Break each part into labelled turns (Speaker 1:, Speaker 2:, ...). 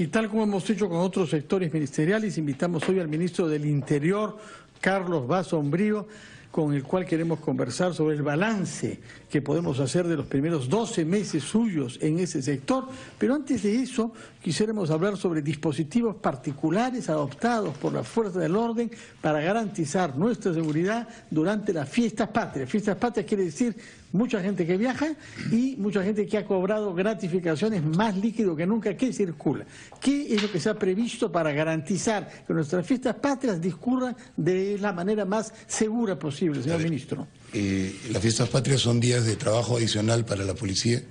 Speaker 1: Y tal como hemos hecho con otros sectores ministeriales, invitamos hoy al ministro del Interior, Carlos Vaz-Sombrío, con el cual queremos conversar sobre el balance que podemos hacer de los primeros 12 meses suyos en ese sector. Pero antes de eso, quisiéramos hablar sobre dispositivos particulares adoptados por las fuerzas del orden para garantizar nuestra seguridad durante las fiestas patrias. Fiestas patrias quiere decir mucha gente que viaja y mucha gente que ha cobrado gratificaciones más líquido que nunca que circula. ¿Qué es lo que se ha previsto para garantizar que nuestras fiestas patrias discurran de la manera más segura posible, señor ministro?
Speaker 2: Las fiestas patrias son días de trabajo adicional para la policía.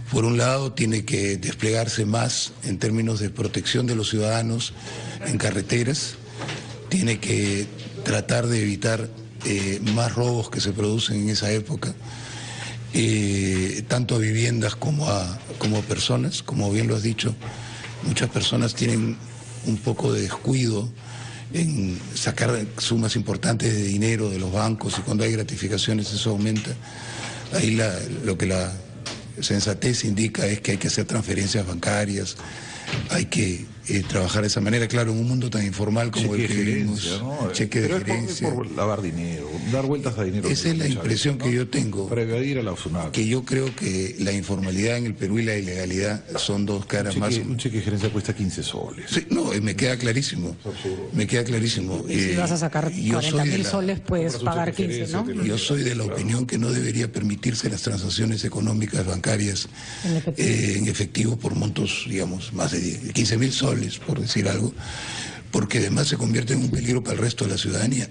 Speaker 2: Por un lado, tiene que desplegarse más en términos de protección de los ciudadanos en carreteras, tiene que tratar de evitar más robos que se producen en esa época, tanto a viviendas como a personas. Como bien lo has dicho, muchas personas tienen un poco de descuido en sacar sumas importantes de dinero de los bancos, y cuando hay gratificaciones eso aumenta. Ahí lo que la sensatez indica es que hay que hacer transferencias bancarias, hay que trabajar de esa manera, claro, en un mundo tan informal como el que vivimos, ¿no? Cheque de gerencia.
Speaker 3: Por lavar dinero, dar vueltas a dinero.
Speaker 2: Esa es la impresión que yo tengo.
Speaker 3: Para evadir a la USUNAC.
Speaker 2: Que yo creo que la informalidad en el Perú y la ilegalidad son dos caras más.
Speaker 3: Un cheque de gerencia cuesta 15 soles.
Speaker 2: Sí, no, me queda clarísimo. Me queda clarísimo.
Speaker 4: Y si vas a sacar 40.000 soles, puedes pagar 15, ¿no?
Speaker 2: Yo soy de la opinión que no debería permitirse las transacciones económicas bancarias en efectivo por montos, digamos, más de 15.000 soles, por decir algo, porque además se convierte en un peligro para el resto de la ciudadanía.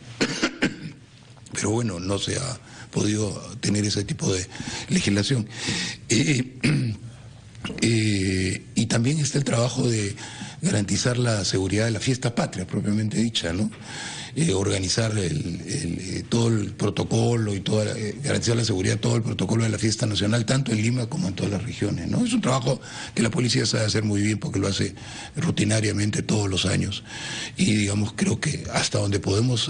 Speaker 2: Pero bueno, no se ha podido tener ese tipo de legislación. Y también está el trabajo de garantizar la seguridad de la fiesta patria, propiamente dicha, ¿no? Organizar todo el protocolo y garantizar la seguridad de todo el protocolo de la fiesta nacional, tanto en Lima como en todas las regiones, ¿no? Es un trabajo que la policía sabe hacer muy bien porque lo hace rutinariamente todos los años, y digamos, creo que hasta donde podemos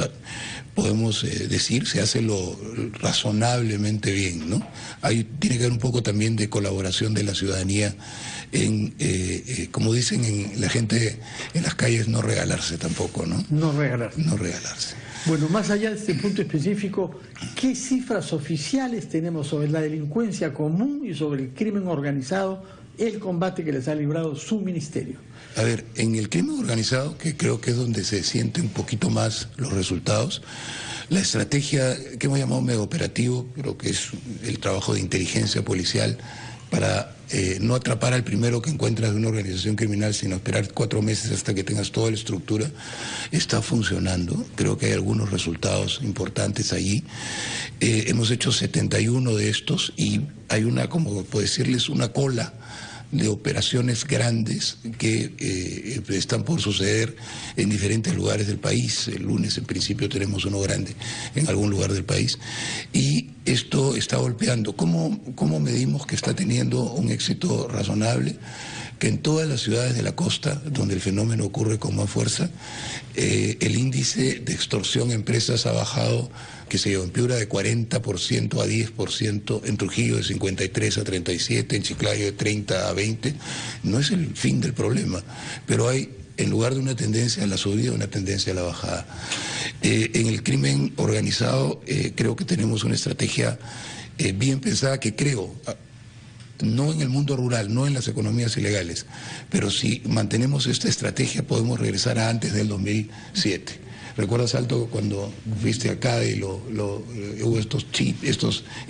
Speaker 2: decir, se hace lo razonablemente bien, ¿no? Ahí tiene que haber un poco también de colaboración de la ciudadanía en, como dicen la gente en las calles, no regalarse tampoco, ¿no?
Speaker 1: No regalarse.
Speaker 2: No regalarse.
Speaker 1: Bueno, más allá de este punto específico, ¿qué cifras oficiales tenemos sobre la delincuencia común y sobre el crimen organizado, el combate que les ha librado su ministerio?
Speaker 2: A ver, en el crimen organizado, que creo que es donde se siente un poquito más los resultados, la estrategia que hemos llamado mega operativo, creo que es el trabajo de inteligencia policial para no atrapar al primero que encuentras de una organización criminal, sino esperar 4 meses hasta que tengas toda la estructura, está funcionando. Creo que hay algunos resultados importantes allí. Hemos hecho 71 de estos y hay una, como puedo decirles, una cola de operaciones grandes que están por suceder en diferentes lugares del país. El lunes en principio tenemos uno grande en algún lugar del país, y esto está golpeando. ¿Cómo medimos que está teniendo un éxito razonable? Que en todas las ciudades de la costa, donde el fenómeno ocurre con más fuerza, el índice de extorsión a empresas ha bajado, que se dio en Piura de 40% a 10%, en Trujillo de 53 a 37, en Chiclayo de 30 a 20. No es el fin del problema, pero hay, en lugar de una tendencia a la subida, una tendencia a la bajada. En el crimen organizado creo que tenemos una estrategia bien pensada, que creo, no en el mundo rural, no en las economías ilegales, pero si mantenemos esta estrategia podemos regresar a antes del 2007. ¿Recuerdas, Alto, cuando fuiste acá y hubo estos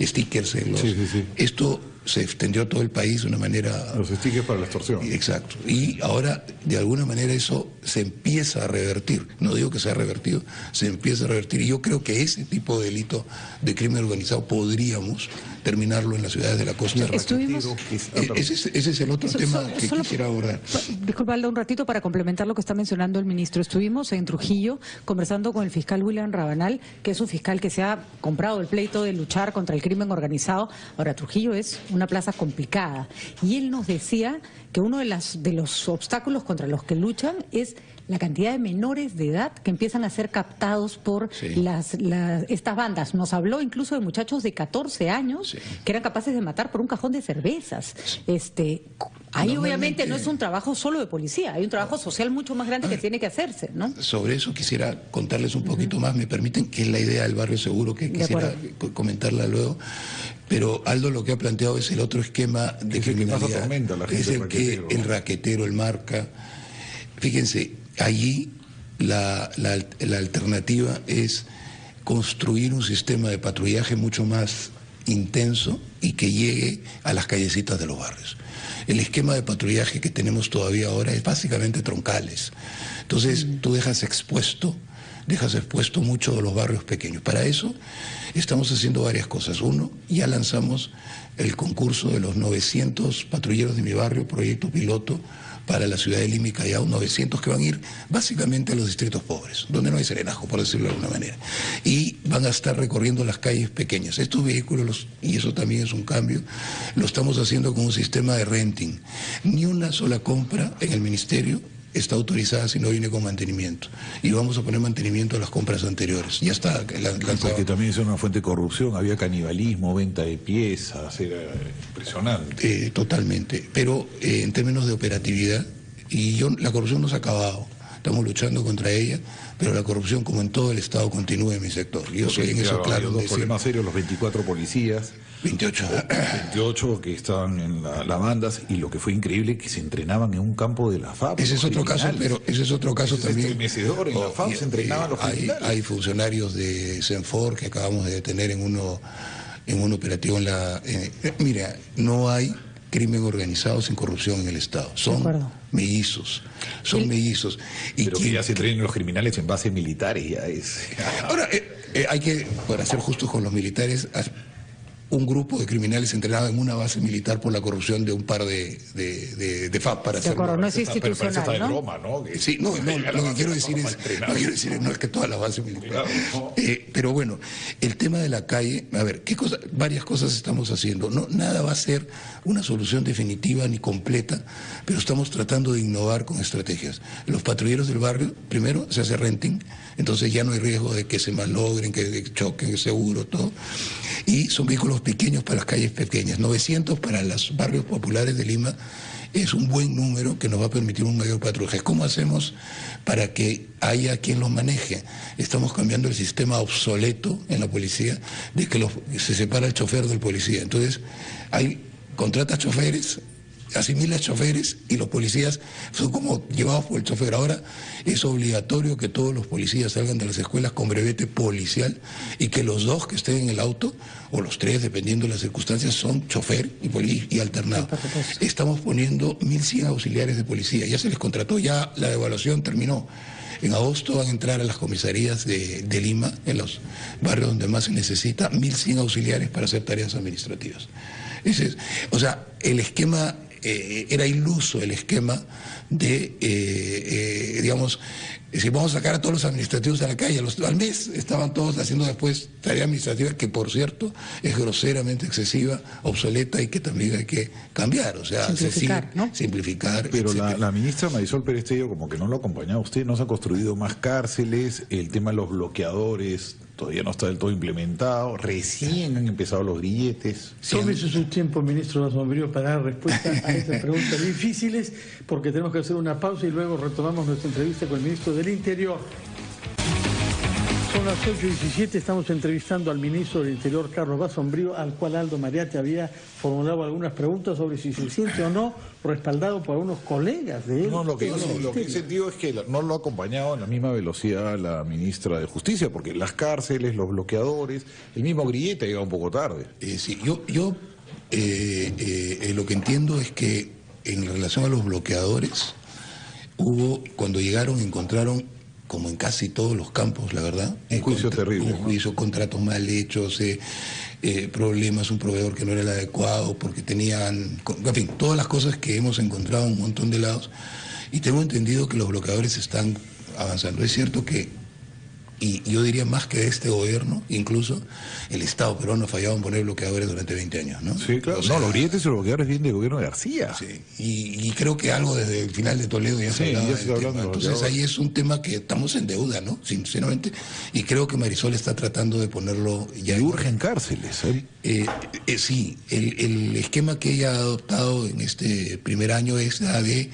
Speaker 2: stickers?
Speaker 3: Sí.
Speaker 2: Esto se extendió a todo el país de una manera...
Speaker 3: Los stickers para la extorsión.
Speaker 2: Exacto. Y ahora, de alguna manera, eso se empieza a revertir. No digo que sea revertido, se empieza a revertir. Y yo creo que ese tipo de delito de crimen organizado podríamos terminarlo en las ciudades de la costa. Ese es el otro tema que quisiera abordar.
Speaker 4: Disculpa, Aldo, un ratito para complementar lo que está mencionando el ministro. Estuvimos en Trujillo conversando con el fiscal William Rabanal, que es un fiscal que se ha comprado el pleito de luchar contra el crimen organizado. Ahora, Trujillo es una plaza complicada. Y él nos decía que uno de los obstáculos contra los que luchan es la cantidad de menores de edad que empiezan a ser captados por estas bandas. Nos habló incluso de muchachos de 14 años que eran capaces de matar por un cajón de cervezas. Ahí obviamente no es un trabajo solo de policía, hay un trabajo social mucho más grande que tiene que hacerse, ¿no?
Speaker 2: Sobre eso quisiera contarles un poquito más, me permiten, que es la idea del barrio seguro, que quisiera comentarla luego. Pero Aldo lo que ha planteado es el otro esquema de criminalidad, es el raquetero, el marca. Fíjense, allí la alternativa es construir un sistema de patrullaje mucho más intenso y que llegue a las callecitas de los barrios. El esquema de patrullaje que tenemos todavía ahora es básicamente troncales. Entonces tú dejas expuesto mucho de los barrios pequeños. Para eso estamos haciendo varias cosas. Uno, ya lanzamos el concurso de los 900 patrulleros de mi barrio, proyecto piloto para la ciudad de Lima y Callao, 900 que van a ir básicamente a los distritos pobres, donde no hay serenazgo, por decirlo de alguna manera. Y van a estar recorriendo las calles pequeñas. Estos vehículos, y eso también es un cambio, lo estamos haciendo con un sistema de renting. Ni una sola compra en el ministerio está autorizada si no viene con mantenimiento. Y vamos a poner mantenimiento a las compras anteriores. Ya está lanzado.
Speaker 3: Porque también es una fuente de corrupción, había canibalismo, venta de piezas, era impresionante.
Speaker 2: Totalmente. Pero en términos de operatividad, la corrupción no se ha acabado. Estamos luchando contra ella, pero la corrupción, como en todo el Estado, continúa en mi sector. Yo soy en eso claro.
Speaker 3: Hay dos problemas serios, los 24 policías. 28 que estaban en las bandas, y lo que fue increíble que se entrenaban en un campo de la FAP.
Speaker 2: Ese es otro caso, pero ese es otro caso también.
Speaker 3: En la FAP se entrenaban los criminales.
Speaker 2: Hay funcionarios de Senfor que acabamos de detener en un operativo en la... mira, no hay crimen organizado sin corrupción en el Estado. Son mellizos.
Speaker 3: Pero que ya se entrenen los criminales en bases militares, ya es...
Speaker 2: Ahora, hay que, para ser justos con los militares, un grupo de criminales entrenado en una base militar por la corrupción de un par de FAP, para hacerlo.
Speaker 4: No es institucional, ¿no?
Speaker 3: Broma, ¿no?
Speaker 2: Sí, lo que quiero decir es, no es que toda la base militar. Pero bueno, el tema de la calle, a ver, varias cosas estamos haciendo. Nada va a ser una solución definitiva ni completa, pero estamos tratando de innovar con estrategias. Los patrulleros del barrio, primero se hace renting, entonces ya no hay riesgo de que se malogren, que choquen, seguro, todo. Y son vehículos pequeños para las calles pequeñas. 900 para los barrios populares de Lima es un buen número que nos va a permitir un mayor patrullaje. ¿Cómo hacemos para que haya quien los maneje? Estamos cambiando el sistema obsoleto en la policía de que se separa el chofer del policía. Entonces, contratas choferes, asimilas choferes, y los policías son como llevados por el chofer. Ahora es obligatorio que todos los policías salgan de las escuelas con brevete policial, y que los dos que estén en el auto, o los tres, dependiendo de las circunstancias, son chofer y alternado. Estamos poniendo 1.100 auxiliares de policía. Ya se les contrató, ya la evaluación terminó. En agosto van a entrar a las comisarías de Lima, en los barrios donde más se necesita, 1.100 auxiliares para hacer tareas administrativas. O sea, el esquema... era iluso el esquema de, digamos, si vamos a sacar a todos los administrativos a la calle, al mes estaban todos haciendo después tarea administrativa, que por cierto es groseramente excesiva, obsoleta, y que también hay que cambiar, o sea, simplificar.
Speaker 3: Pero la ministra Marisol Pérez Tello como que no lo acompañaba a usted, no se ha construido más cárceles, el tema de los bloqueadores todavía no está del todo implementado, recién han empezado los grilletes.
Speaker 1: Tómese su tiempo, ministro Vaso Mbrío, para dar respuesta a estas preguntas difíciles, porque tenemos que hacer una pausa y luego retomamos nuestra entrevista con el ministro del Interior. Son las 8:17, estamos entrevistando al ministro del Interior, Carlos Vaso Mbrío, al cual Aldo Mariate había formulado algunas preguntas sobre si se siente o no respaldado por algunos colegas de él.
Speaker 3: No, lo que he sentido es que no lo ha acompañado en la misma velocidad la ministra de Justicia, porque las cárceles, los bloqueadores, el mismo grillete llega un poco tarde.
Speaker 2: Sí, yo lo que entiendo es que en relación a los bloqueadores, cuando llegaron, encontraron, como en casi todos los campos, la verdad,
Speaker 3: un juicio terrible,
Speaker 2: un juicio, contratos mal hechos, problemas, un proveedor que no era el adecuado, porque tenían, en fin, todas las cosas que hemos encontrado en un montón de lados, y tengo entendido que los bloqueadores están avanzando. Es cierto que y yo diría más que de este gobierno, incluso el Estado peruano ha fallado en poner bloqueadores durante 20 años, ¿no?
Speaker 3: Sí, claro.
Speaker 2: O sea,
Speaker 3: No, los grilletes y los bloqueadores vienen del gobierno de García.
Speaker 2: Sí, y creo que algo desde el final de Toledo ya se
Speaker 3: Sí,
Speaker 2: hablaba
Speaker 3: ya se está
Speaker 2: del
Speaker 3: hablando
Speaker 2: tema.
Speaker 3: de los
Speaker 2: Entonces
Speaker 3: bloqueadores.
Speaker 2: ahí es un tema que estamos en deuda, ¿no? Sinceramente, y creo que Marisol está tratando de ponerlo ya.
Speaker 3: Y urgen cárceles.
Speaker 2: Sí, el esquema que ella ha adoptado en este primer año es la de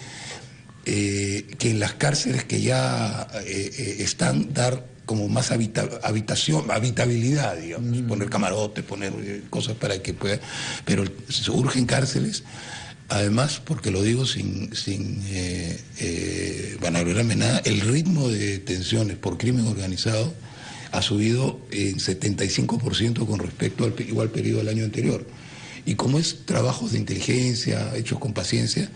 Speaker 2: que en las cárceles que ya están, dar como más habitabilidad, digamos, poner camarotes, poner cosas para que pueda, pero se urgen cárceles, además, porque lo digo sin vanagloriarme nada, el ritmo de detenciones por crimen organizado ha subido en 75% con respecto al igual periodo del año anterior. Y como es trabajos de inteligencia, hechos con paciencia,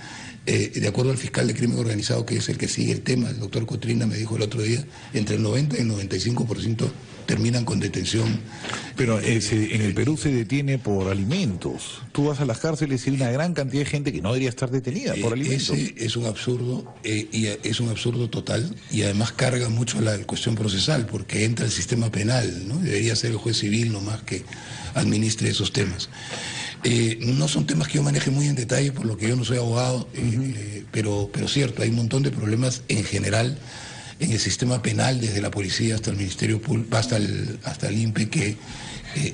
Speaker 2: de acuerdo al fiscal de crimen organizado, que es el que sigue el tema, el doctor Cotrina me dijo el otro día, entre el 90 y el 95% terminan con detención.
Speaker 3: Pero en el Perú se detiene por alimentos. Tú vas a las cárceles y hay una gran cantidad de gente que no debería estar detenida por alimentos.
Speaker 2: Ese es un absurdo, y es un absurdo total, y además carga mucho la cuestión procesal, porque entra el sistema penal, ¿no? Debería ser el juez civil nomás que administre esos temas. No son temas que yo maneje muy en detalle, por lo que yo no soy abogado, pero cierto, hay un montón de problemas en general en el sistema penal, desde la policía hasta el Ministerio Público, hasta el INPE, que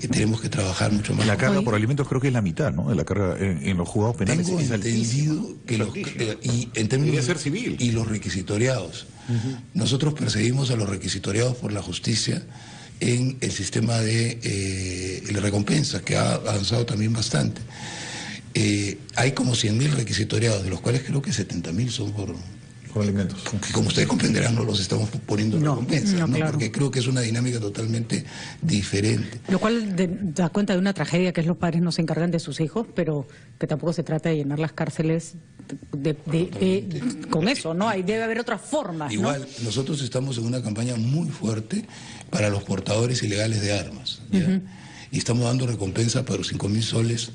Speaker 2: tenemos que trabajar mucho más.
Speaker 3: La carga por alimentos creo que es la mitad, ¿no? De la carga en los juzgados penales.
Speaker 2: Tengo
Speaker 3: es
Speaker 2: entendido que y en términos
Speaker 3: debería ser civil.
Speaker 2: Y los requisitoriados. Nosotros perseguimos a los requisitoriados por la justicia en el sistema de recompensa, que ha avanzado también bastante. Hay como 100.000 requisitoriados, de los cuales creo que 70.000 son por
Speaker 3: alimentos.
Speaker 2: Que como ustedes comprenderán, no los estamos poniendo en recompensa, ¿no?
Speaker 4: Claro.
Speaker 2: Porque creo que es una dinámica totalmente diferente.
Speaker 4: Lo cual da cuenta de una tragedia, que es los padres no se encargan de sus hijos, pero que tampoco se trata de llenar las cárceles con eso, ¿no? Ahí debe haber otras formas, ¿no?
Speaker 2: Igual, nosotros estamos en una campaña muy fuerte para los portadores ilegales de armas, ¿ya? Y estamos dando recompensa por 5.000 soles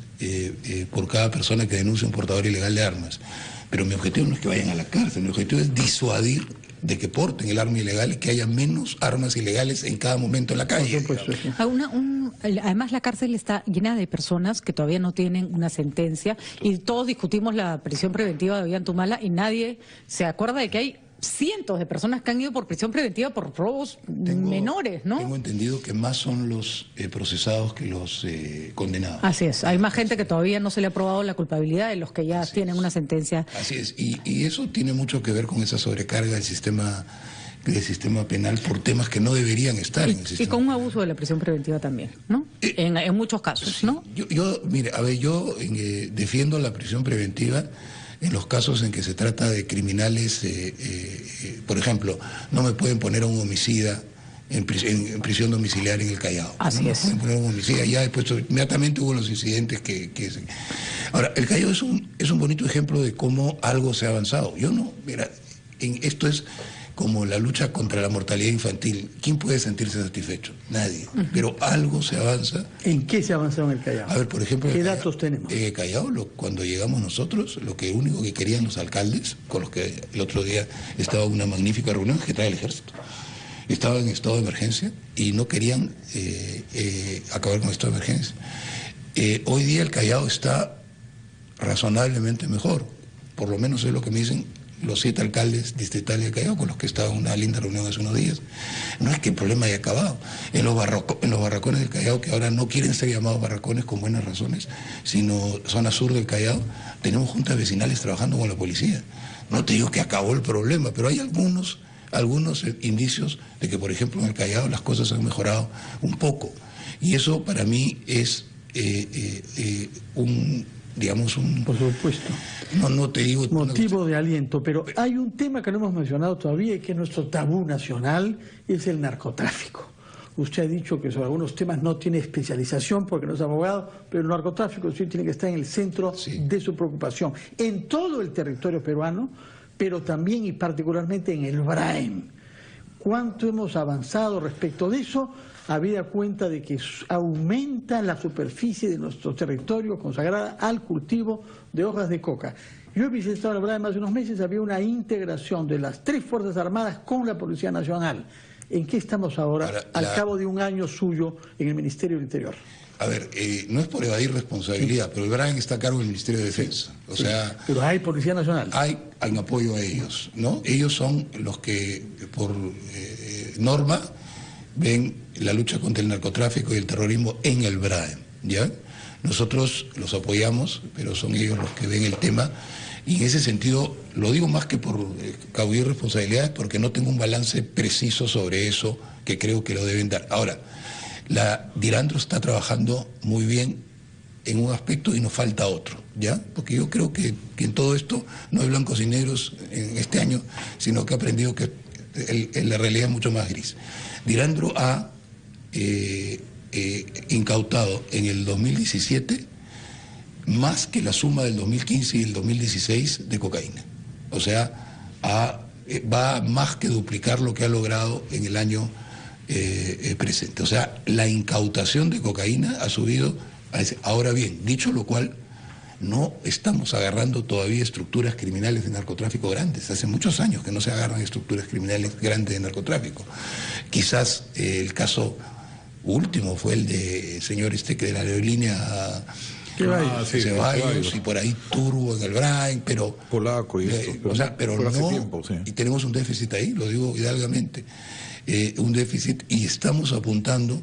Speaker 2: por cada persona que denuncie un portador ilegal de armas. Pero mi objetivo no es que vayan a la cárcel, mi objetivo es disuadir de que porten el arma ilegal y que haya menos armas ilegales en cada momento en la calle.
Speaker 1: Por supuesto, sí.
Speaker 4: Además, la cárcel está llena de personas que todavía no tienen una sentencia, y todos discutimos la prisión preventiva de Ollantumala y nadie se acuerda de que hay cientos de personas que han ido por prisión preventiva por robos menores, ¿no?
Speaker 2: Tengo entendido que más son los procesados que los condenados.
Speaker 4: Así es, hay más gente que todavía no se le ha probado la culpabilidad de los que ya tienen una sentencia.
Speaker 2: Así es, y eso tiene mucho que ver con esa sobrecarga del sistema penal por temas que no deberían estar en el sistema.
Speaker 4: Y con un abuso de la prisión preventiva también, ¿no? En muchos casos,
Speaker 2: Sí.
Speaker 4: ¿no?
Speaker 2: Mire, a ver, yo defiendo la prisión preventiva en los casos en que se trata de criminales, por ejemplo, no me pueden poner a un homicida en prisión domiciliaria en el Callao.
Speaker 4: Así es.
Speaker 2: No me pueden poner a un homicida, ya después inmediatamente hubo los incidentes Ahora, el Callao es un bonito ejemplo de cómo algo se ha avanzado. Esto es como la lucha contra la mortalidad infantil. ¿Quién puede sentirse satisfecho? Nadie. Pero algo se avanza.
Speaker 1: ¿En qué se ha avanzado en el Callao?
Speaker 2: A ver, por ejemplo,
Speaker 1: ¿Qué datos tenemos?
Speaker 2: Callao, cuando llegamos nosotros, lo único que querían los alcaldes, con los que el otro día estaba una magnífica reunión, que trae el ejército, estaba en estado de emergencia y no querían acabar con el estado de emergencia. Hoy día el Callao está razonablemente mejor, por lo menos es lo que me dicen los 7 alcaldes distritales del Callao, con los que estaba en una linda reunión hace unos días. No es que el problema haya acabado. En los barracones del Callao, que ahora no quieren ser llamados barracones con buenas razones, sino zona sur del Callao, tenemos juntas vecinales trabajando con la policía. No te digo que acabó el problema, pero hay algunos indicios de que, por ejemplo, en el Callao las cosas han mejorado un poco. Y eso para mí es
Speaker 1: Por supuesto.
Speaker 2: No te digo...
Speaker 1: Motivo de aliento, pero hay un tema que no hemos mencionado todavía y que es nuestro tabú nacional, es el narcotráfico. Usted ha dicho que sobre algunos temas no tiene especialización porque no es abogado, pero el narcotráfico sí tiene que estar en el centro de su preocupación, en todo el territorio peruano, pero también y particularmente en el Braem. ¿Cuánto hemos avanzado respecto de eso? Habida cuenta de que aumenta la superficie de nuestro territorio consagrada al cultivo de hojas de coca. Yo he visitado el Braem hace unos meses, había una integración de las 3 Fuerzas Armadas con la Policía Nacional. ¿En qué estamos ahora, al cabo de un año suyo en el Ministerio del Interior?
Speaker 2: A ver, no es por evadir responsabilidad, pero el Brian está a cargo del Ministerio de Defensa. O sea,
Speaker 1: pero hay Policía Nacional.
Speaker 2: Hay un apoyo a ellos, ¿no? Ellos son los que, por norma, ven la lucha contra el narcotráfico y el terrorismo en el Brian, ¿ya? Nosotros los apoyamos, pero son ellos los que ven el tema. Y en ese sentido, lo digo más que por caudir responsabilidades, porque no tengo un balance preciso sobre eso que creo que lo deben dar. Ahora, la Dirandro está trabajando muy bien en un aspecto y nos falta otro, ¿ya? Porque yo creo que en todo esto no hay blancos y negros en este año, sino que he aprendido que la realidad es mucho más gris. Dirandro ha incautado en el 2017 más que la suma del 2015 y el 2016 de cocaína. O sea, va a más que duplicar lo que ha logrado en el año presente. O sea, la incautación de cocaína ha subido a ese. Ahora bien, dicho lo cual, no estamos agarrando todavía estructuras criminales de narcotráfico grandes. Hace muchos años que no se agarran estructuras criminales grandes de narcotráfico. Quizás el caso último fue el de señor que de la aerolínea Ceballos, y por ahí Turbo en el Brian, pero
Speaker 3: polaco y esto,
Speaker 2: o sea, pero no
Speaker 3: hace tiempo, sí.
Speaker 2: Y tenemos un déficit ahí, lo digo hidalgamente, un déficit, y estamos apuntando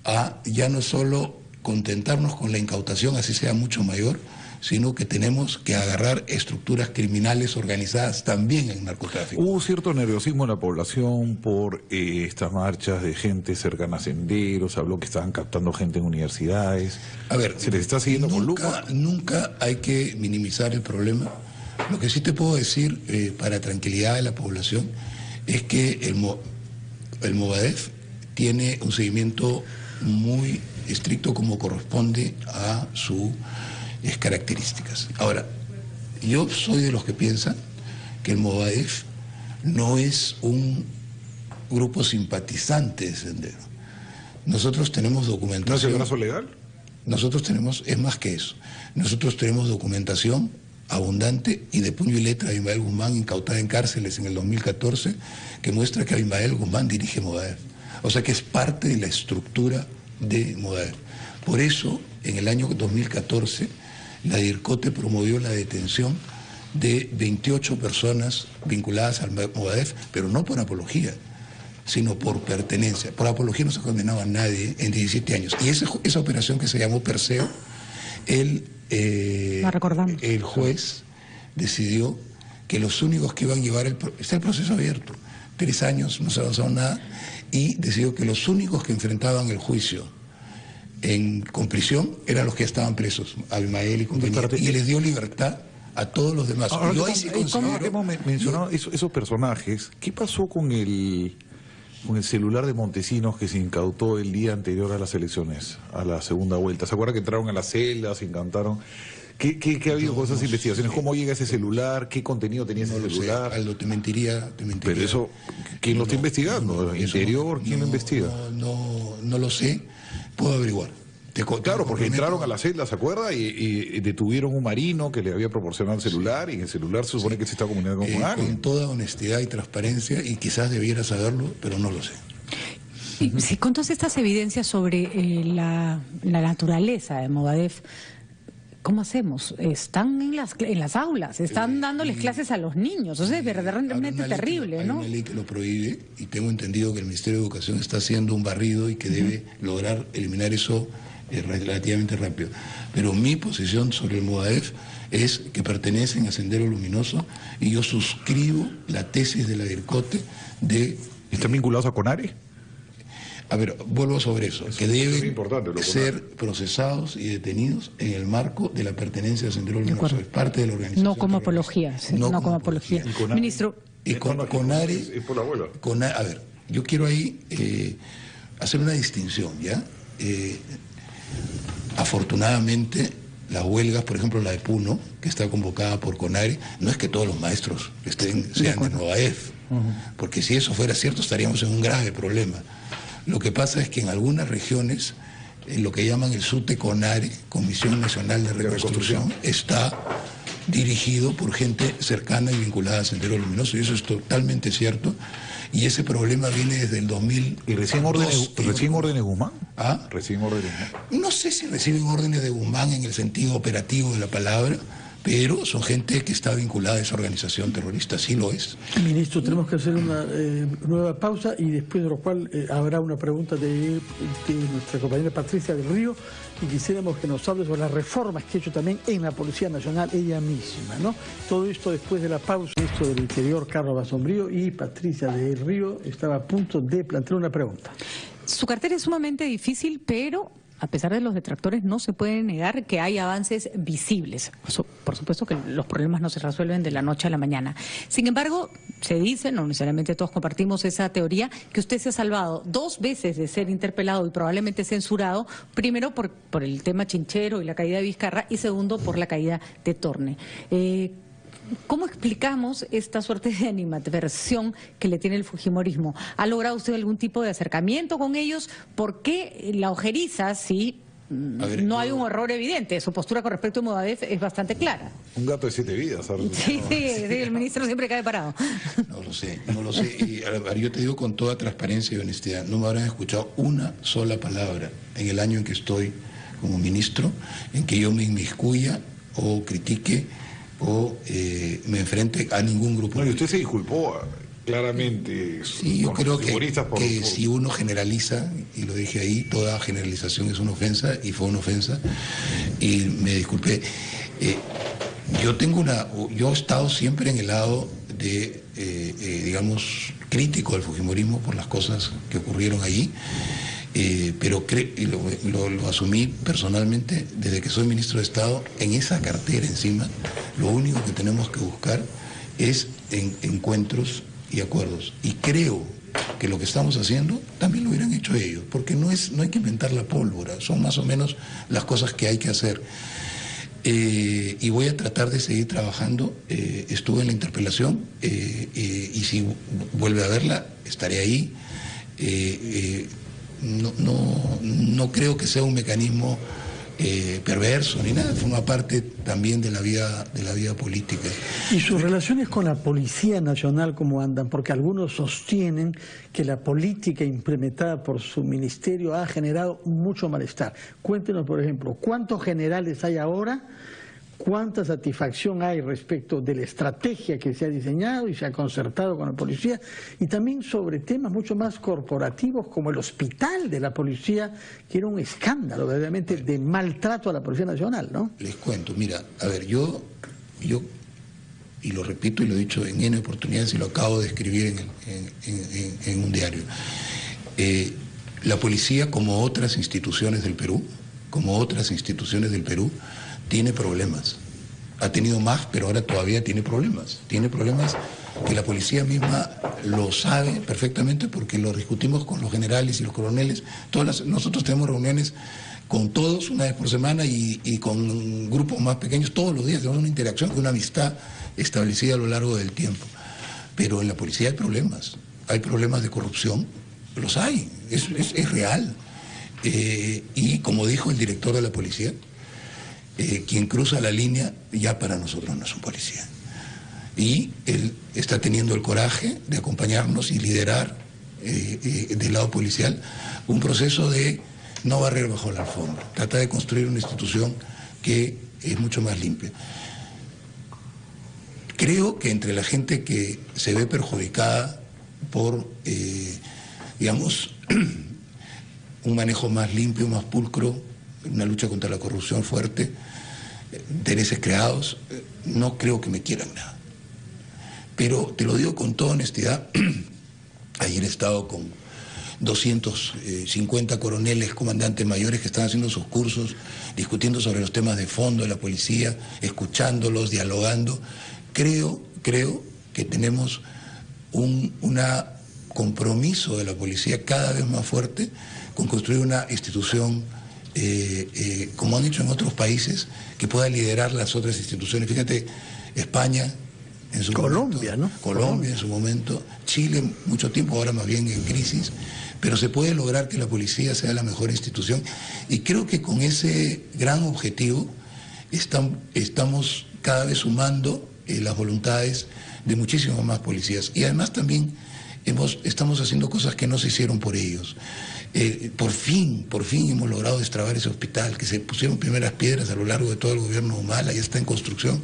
Speaker 2: a ya no solo contentarnos con la incautación, así sea mucho mayor, sino que tenemos que agarrar estructuras criminales organizadas también en narcotráfico.
Speaker 3: Hubo cierto nerviosismo en la población por estas marchas de gente cercana a senderos, habló que estaban captando gente en universidades.
Speaker 2: A ver,
Speaker 3: ¿se les está siguiendo con lupa?
Speaker 2: Nunca hay que minimizar el problema. Lo que sí te puedo decir, para tranquilidad de la población, es que el Movadef tiene un seguimiento muy estricto como corresponde a sus características. Ahora, yo soy de los que piensan que el Movadef no es un grupo simpatizante de Sendero. Nosotros tenemos documentación.
Speaker 3: ¿No es el brazo legal?
Speaker 2: Nosotros tenemos, es más que eso, nosotros tenemos documentación abundante y de puño y letra de Abimael Guzmán, incautada en cárceles en el 2014, que muestra que Abimael Guzmán dirige Movadef. O sea que es parte de la estructura de Movadef. Por eso, en el año 2014, la DIRCOTE promovió la detención de 28 personas vinculadas al Movadef, pero no por apología, sino por pertenencia. Por apología no se condenaba a nadie en 17 años. Y esa operación que se llamó Perseo, el juez decidió que los únicos que iban a llevar está el proceso abierto, 3 años, no se ha avanzado nada, y decidió que los únicos que enfrentaban el juicio con prisión eran los que estaban presos, Abimael y compañía, y les dio libertad a todos los demás.
Speaker 3: Ahora, yo ahí sí hemos mencionado esos personajes. ¿Qué pasó con el celular de Montesinos que se incautó el día anterior a las elecciones, a la segunda vuelta? ¿Se acuerda que entraron a las celdas, se incautaron? ¿Qué ha habido con esas investigaciones? ¿Cómo llega ese celular? ¿Qué contenido tenía ese celular?
Speaker 2: Aldo, te mentiría.
Speaker 3: Pero eso, ¿quién lo está investigando? ¿Interior? ¿Quién lo investiga?
Speaker 2: No lo sé, puedo averiguar.
Speaker 3: Claro, porque entraron a la celda, ¿se acuerda? Y detuvieron un marino que le había proporcionado el celular, y en el celular se supone que se está comunicando con alguien.
Speaker 2: Con toda honestidad y transparencia, y quizás debiera saberlo, pero no lo sé.
Speaker 4: Sí, con todas estas evidencias sobre la naturaleza de Movadef, ¿cómo hacemos? Están en las aulas, están dándoles clases a los niños, o sea, es verdaderamente terrible, ¿no?
Speaker 2: Hay una ley que lo prohíbe, y tengo entendido que el Ministerio de Educación está haciendo un barrido y que debe lograr eliminar eso relativamente rápido. Pero mi posición sobre el Movadef es que pertenecen a Sendero Luminoso, y yo suscribo la tesis de la DIRCOTE de...
Speaker 3: ¿Están vinculados a CONARE?
Speaker 2: A ver, vuelvo sobre eso, que deben ser procesados y detenidos en el marco de la pertenencia a Sendero Luminoso. Es parte de la organización.
Speaker 4: No como apología, no como apología. Ministro...
Speaker 2: Y CONARE... A ver, yo quiero ahí hacer una distinción, ¿ya? Afortunadamente, las huelgas, por ejemplo la de Puno, que está convocada por CONARE, no es que todos los maestros sean de Movadef, porque si eso fuera cierto estaríamos en un grave problema. Lo que pasa es que en algunas regiones, en lo que llaman el SUTE CONARE, Comisión Nacional de Reconstrucción, está dirigido por gente cercana y vinculada a Sendero Luminoso, y eso es totalmente cierto. Y ese problema viene desde el 2000.
Speaker 3: ¿Y recién órdenes Guzmán?
Speaker 2: ¿Ah?
Speaker 3: ¿Recién órdenes Guzmán?
Speaker 2: No sé si reciben órdenes de Guzmán en el sentido operativo de la palabra, pero son gente que está vinculada a esa organización terrorista, sí lo es.
Speaker 1: Ministro, tenemos que hacer una nueva pausa y después de lo cual habrá una pregunta de nuestra compañera Patricia del Río, y quisiéramos que nos hable sobre las reformas que ha hecho también en la Policía Nacional ella misma, ¿no? Todo esto después de la pausa. El ministro del Interior, Carlos Vazón Brío, y Patricia del Río estaba a punto de plantear una pregunta.
Speaker 4: Su cartera es sumamente difícil, pero a pesar de los detractores, no se puede negar que hay avances visibles. Por supuesto que los problemas no se resuelven de la noche a la mañana. Sin embargo, se dice, no necesariamente todos compartimos esa teoría, que usted se ha salvado 2 veces de ser interpelado y probablemente censurado, primero por el tema Chinchero y la caída de Vizcarra, y segundo por la caída de Torne. ¿Cómo explicamos esta suerte de animadversión que le tiene el fujimorismo? ¿Ha logrado usted algún tipo de acercamiento con ellos? ¿Por qué la ojeriza si no hay un error evidente? Su postura con respecto a Movadef es bastante clara.
Speaker 3: Un gato de 7 vidas.
Speaker 4: Sí, el ministro siempre cae parado.
Speaker 2: No lo sé. Y, a ver, yo te digo con toda transparencia y honestidad, no me habrán escuchado una sola palabra en el año en que estoy como ministro, en que yo me inmiscuya o critique o me enfrente a ningún grupo.
Speaker 3: No, y usted se disculpó claramente.
Speaker 2: Sí, yo creo que si uno generaliza, y lo dije ahí, toda generalización es una ofensa, y fue una ofensa, y me disculpé. Yo he estado siempre en el lado de, digamos, crítico del fujimorismo por las cosas que ocurrieron allí. Pero lo asumí personalmente desde que soy ministro de Estado. En esa cartera encima, lo único que tenemos que buscar es encuentros y acuerdos. Y creo que lo que estamos haciendo también lo hubieran hecho ellos, porque no hay que inventar la pólvora, son más o menos las cosas que hay que hacer. Y voy a tratar de seguir trabajando. Estuve en la interpelación y si vuelve a verla, estaré ahí. No creo que sea un mecanismo perverso ni nada, forma parte también de la vida política.
Speaker 1: ¿Y sus relaciones con la Policía Nacional cómo andan? Porque algunos sostienen que la política implementada por su ministerio ha generado mucho malestar. Cuéntenos, por ejemplo, ¿cuántos generales hay ahora? ¿Cuánta satisfacción hay respecto de la estrategia que se ha diseñado y se ha concertado con la policía? Y también sobre temas mucho más corporativos como el hospital de la policía, que era un escándalo verdaderamente de maltrato a la Policía Nacional, ¿no? Les
Speaker 2: cuento, mira, a ver, yo y lo repito y lo he dicho en N oportunidades y lo acabo de escribir en un diario. La policía, como otras instituciones del Perú, tiene problemas. Ha tenido más, pero ahora todavía tiene problemas. Tiene problemas que la policía misma lo sabe perfectamente porque lo discutimos con los generales y los coroneles. Nosotros tenemos reuniones con todos una vez por semana y con grupos más pequeños todos los días. Tenemos una interacción, una amistad establecida a lo largo del tiempo. Pero en la policía hay problemas de corrupción, los hay, es real. Y como dijo el director de la policía, quien cruza la línea ya para nosotros no es un policía. Y él está teniendo el coraje de acompañarnos y liderar del lado policial un proceso de no barrer bajo la alfombra, trata de construir una institución que es mucho más limpia. Creo que entre la gente que se ve perjudicada por, digamos, un manejo más limpio, más pulcro, una lucha contra la corrupción fuerte, intereses creados, no creo que me quieran nada. Pero te lo digo con toda honestidad, ayer he estado con 250 coroneles, comandantes mayores que están haciendo sus cursos, discutiendo sobre los temas de fondo de la policía, escuchándolos, dialogando. Creo que tenemos un compromiso de la policía cada vez más fuerte con construir una institución, como han hecho en otros países, que pueda liderar las otras instituciones. Fíjate, España en su
Speaker 1: Colombia,
Speaker 2: momento,
Speaker 1: ¿no?
Speaker 2: Colombia en su momento, Chile mucho tiempo, ahora más bien en crisis, pero se puede lograr que la policía sea la mejor institución y creo que con ese gran objetivo estamos cada vez sumando las voluntades de muchísimos más policías. Y además también estamos haciendo cosas que no se hicieron por ellos. Por fin hemos logrado destrabar ese hospital, que se pusieron primeras piedras a lo largo de todo el gobierno de Humala, ya está en construcción.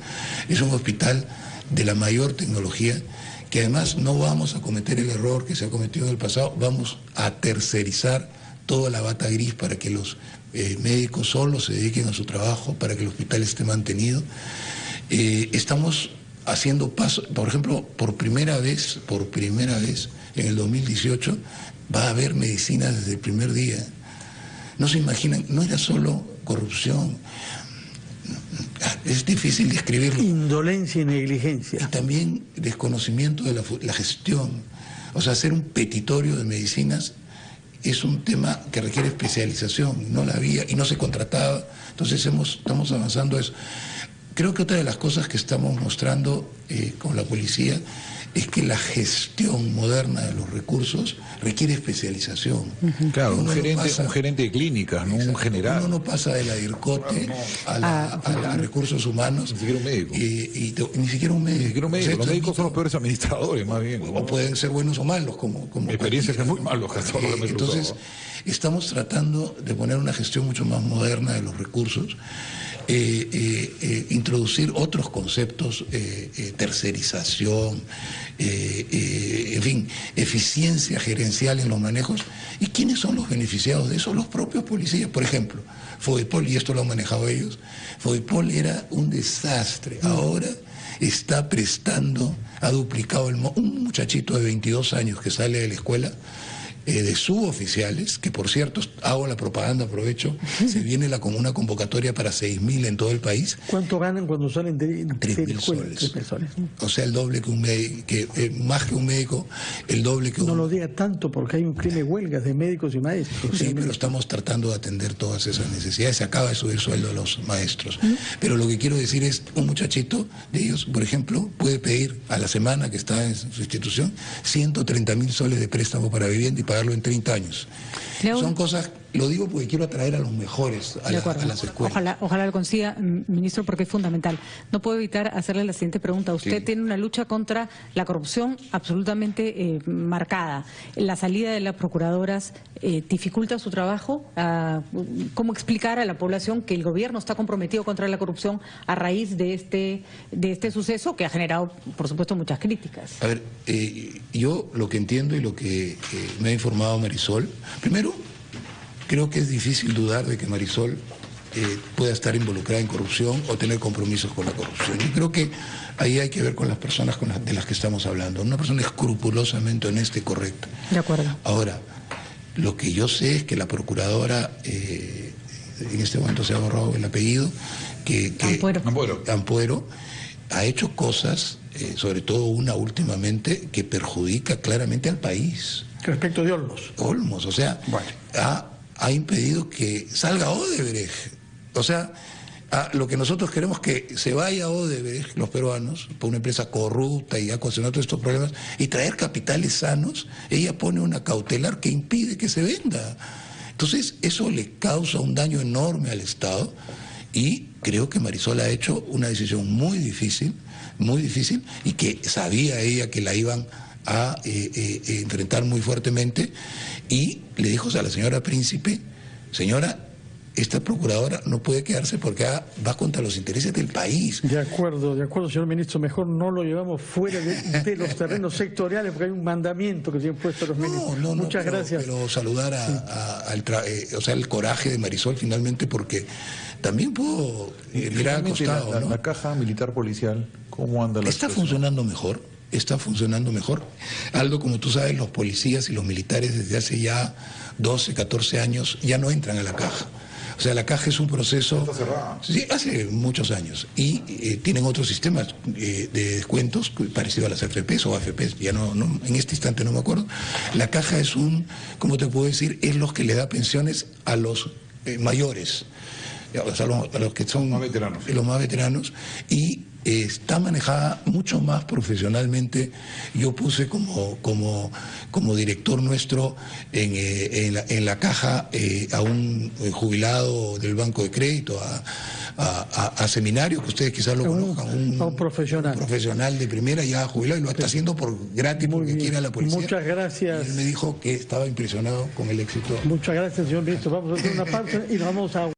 Speaker 2: Es un hospital de la mayor tecnología, que además no vamos a cometer el error que se ha cometido en el pasado, vamos a tercerizar toda la bata gris para que los médicos solos se dediquen a su trabajo, para que el hospital esté mantenido. Estamos haciendo pasos, por ejemplo, por primera vez en el 2018 va a haber medicinas desde el primer día. No se imaginan, no era solo corrupción, es difícil describirlo.
Speaker 1: Indolencia y negligencia.
Speaker 2: Y también desconocimiento de la gestión. O sea, hacer un petitorio de medicinas es un tema que requiere especialización, no la había y no se contrataba. Entonces estamos avanzando eso. Creo que otra de las cosas que estamos mostrando con la policía es que la gestión moderna de los recursos requiere especialización.
Speaker 3: Claro, un gerente de clínicas, no un general.
Speaker 2: Uno no pasa de la DIRCOTE a recursos humanos.
Speaker 3: Ni siquiera un médico.
Speaker 2: Ni siquiera un médico.
Speaker 3: Ni siquiera un médico. Los médicos son los peores administradores, más bien.
Speaker 2: O pueden ser buenos o malos, como
Speaker 3: mi experiencia es muy malo.
Speaker 2: Entonces, estamos tratando de poner una gestión mucho más moderna de los recursos. Introducir otros conceptos, tercerización, en fin, eficiencia gerencial en los manejos. ¿Y quiénes son los beneficiados de eso? Los propios policías. Por ejemplo, Fodipol, y esto lo han manejado ellos, Fodipol era un desastre. Ahora está prestando, ha duplicado un muchachito de 22 años que sale de la escuela, de suboficiales, que por cierto, hago la propaganda, aprovecho, se viene con una convocatoria para 6.000 en todo el país.
Speaker 1: ¿Cuánto ganan cuando salen de
Speaker 2: 3.000 soles?
Speaker 1: 3.000 soles.
Speaker 2: O sea, el doble que un médico, más que un médico, el doble que un...
Speaker 1: No lo diga tanto porque hay un crimen de huelgas de médicos y maestros.
Speaker 2: Sí, pero estamos tratando de atender todas esas necesidades. Se acaba de subir el sueldo de los maestros. Pero lo que quiero decir es, un muchachito de ellos, por ejemplo, puede pedir a la semana que está en su institución 130.000 soles de préstamo para vivienda y pagarlo en 30 años. Son cosas, lo digo porque quiero atraer a los mejores a las escuelas.
Speaker 4: Ojalá lo consiga, ministro, porque es fundamental. No puedo evitar hacerle la siguiente pregunta. Usted tiene una lucha contra la corrupción absolutamente marcada. La salida de las procuradoras dificulta su trabajo. ¿Cómo explicar a la población que el gobierno está comprometido contra la corrupción a raíz de este suceso que ha generado, por supuesto, muchas críticas?
Speaker 2: A ver, yo lo que entiendo y lo que me ha informado Marisol, primero, creo que es difícil dudar de que Marisol pueda estar involucrada en corrupción o tener compromisos con la corrupción. Yo creo que ahí hay que ver con las personas de las que estamos hablando. Una persona escrupulosamente honesta y correcta. De acuerdo. Ahora, lo que yo sé es que la procuradora, en este momento se ha borrado el apellido, Ampuero, ha hecho cosas, sobre todo una últimamente, que perjudica claramente al país.
Speaker 1: Respecto de Olmos.
Speaker 2: Olmos, o sea, bueno, ha impedido que salga Odebrecht. O sea, lo que nosotros queremos que se vaya Odebrecht, los peruanos, por una empresa corrupta y ha ocasionado todos estos problemas, y traer capitales sanos. Ella pone una cautelar que impide que se venda. Entonces, eso le causa un daño enorme al Estado, y creo que Marisol ha hecho una decisión muy difícil, y que sabía ella que la iban a enfrentar muy fuertemente, y le dijo a la señora Príncipe: señora, esta procuradora no puede quedarse porque va contra los intereses del país. De acuerdo, señor ministro, mejor no lo llevamos fuera de los terrenos sectoriales, porque hay un mandamiento que tienen puesto los ministros. Muchas gracias. Pero saludar el coraje de Marisol finalmente, porque también puedo mirar al costado.
Speaker 3: La caja militar policial, ¿cómo anda la
Speaker 2: situación? Está funcionando mejor. Aldo, como tú sabes, los policías y los militares desde hace ya 12, 14 años ya no entran a la caja. O sea, la caja es un proceso... ¿Está cerrada? Sí, hace muchos años. Y tienen otros sistemas de descuentos parecidos a las AFPs o AFPs, ya no, en este instante no me acuerdo. La caja es ¿cómo te puedo decir? Es los que le da pensiones a los mayores, o sea, a los que son los más veteranos, y está manejada mucho más profesionalmente. Yo puse como director nuestro en la caja a un jubilado del Banco de Crédito, a seminarios, que ustedes quizás lo conozcan,
Speaker 1: un profesional.
Speaker 2: Un profesional de primera, ya jubilado, y lo está haciendo por gratis porque quiere a la policía.
Speaker 1: Muchas gracias.
Speaker 2: Y él me dijo que estaba impresionado con el éxito.
Speaker 1: Muchas gracias, señor ministro. Vamos a hacer una pausa y nos vamos a...